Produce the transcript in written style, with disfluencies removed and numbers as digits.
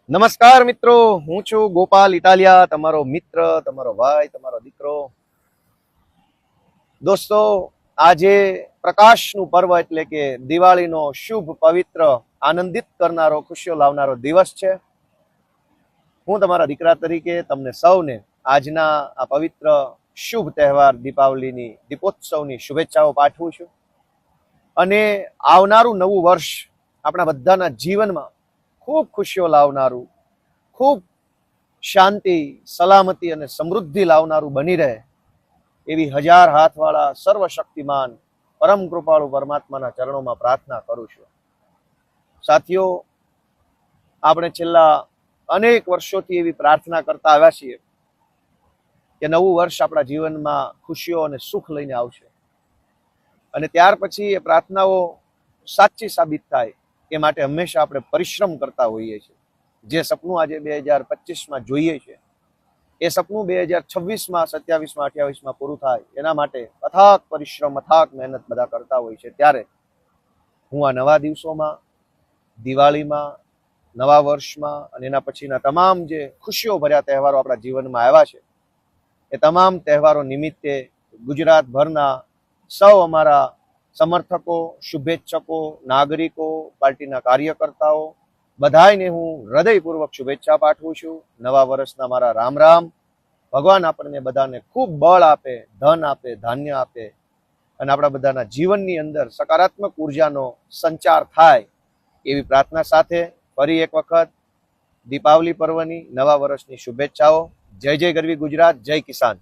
નમસ્કાર મિત્રો, હું છું ગોપાલ ઇટાલિયા, તમારો મિત્ર, તમારો ભાઈ, તમારો દીકરો. દોસ્તો, આજે પ્રકાશનું પર્વ એટલે કે દિવાળીનો શુભ, પવિત્ર, આનંદિત કરનારો, ખુશીઓ લાવનારો દિવસ છે. હું તમારા દીકરા તરીકે તમને સૌને આજના આ પવિત્ર શુભ તહેવાર દીપાવલીની, દીપોત્સવની શુભેચ્છાઓ પાઠવું છું. અને આવનારું નવું વર્ષ આપણા બધાના જીવનમાં ખૂબ ખુશીઓ લાવનારું, ખૂબ શાંતિ, સલામતી અને સમૃદ્ધિ લાવનારું બની રહે એવી હજાર હાથવાળા સર્વશક્તિમાન પરમ કૃપાળુ પરમાત્માના ચરણોમાં પ્રાર્થના કરું છું. સાથીઓ, આપણે છેલ્લા અનેક વર્ષોથી એવી પ્રાર્થના કરતા આવ્યા છીએ કે નવું વર્ષ આપણા જીવનમાં ખુશીઓ અને સુખ લઈને આવશે. અને ત્યાર પછી એ પ્રાર્થનાઓ સાચી સાબિત થાય એ માટે હંમેશા આપણે પરિશ્રમ કરતા હોઈએ છીએ. જે સપનું આજે 2025માં જોઈએ છે એ સપનું 2026માં, 27માં, 28માં પૂરું થાય એના માટે અથાગ પરિશ્રમ, અથાગ મહેનત બધા કરતા હોય છે. ત્યારે હું આ નવા દિવસોમાં, દિવાળીમાં, નવા વર્ષમાં અને એના પછીના તમામ જે ખુશીઓ ભર્યા તહેવારો આપણા જીવનમાં આવ્યા છે એ તમામ તહેવારો નિમિત્તે ગુજરાતભરના સૌ અમારા સમર્થકો, શુભેચ્છકો, નાગરિકો, પાર્ટીના કાર્યકર્તાઓ બધાને હું હૃદયપૂર્વક શુભેચ્છા પાઠવું છું. નવા વર્ષના મારા રામ રામ. ભગવાન આપણને બધાને ખૂબ બળ આપે, ધન આપે, ધાન્ય આપે અને આપણા બધાના જીવનની અંદર સકારાત્મક ઉર્જાનો સંચાર થાય એવી પ્રાર્થના સાથે ફરી એક વખત દીપાવલી પર્વની, નવા વર્ષની શુભેચ્છાઓ. જય જય ગરવી ગુજરાત, જય કિસાન.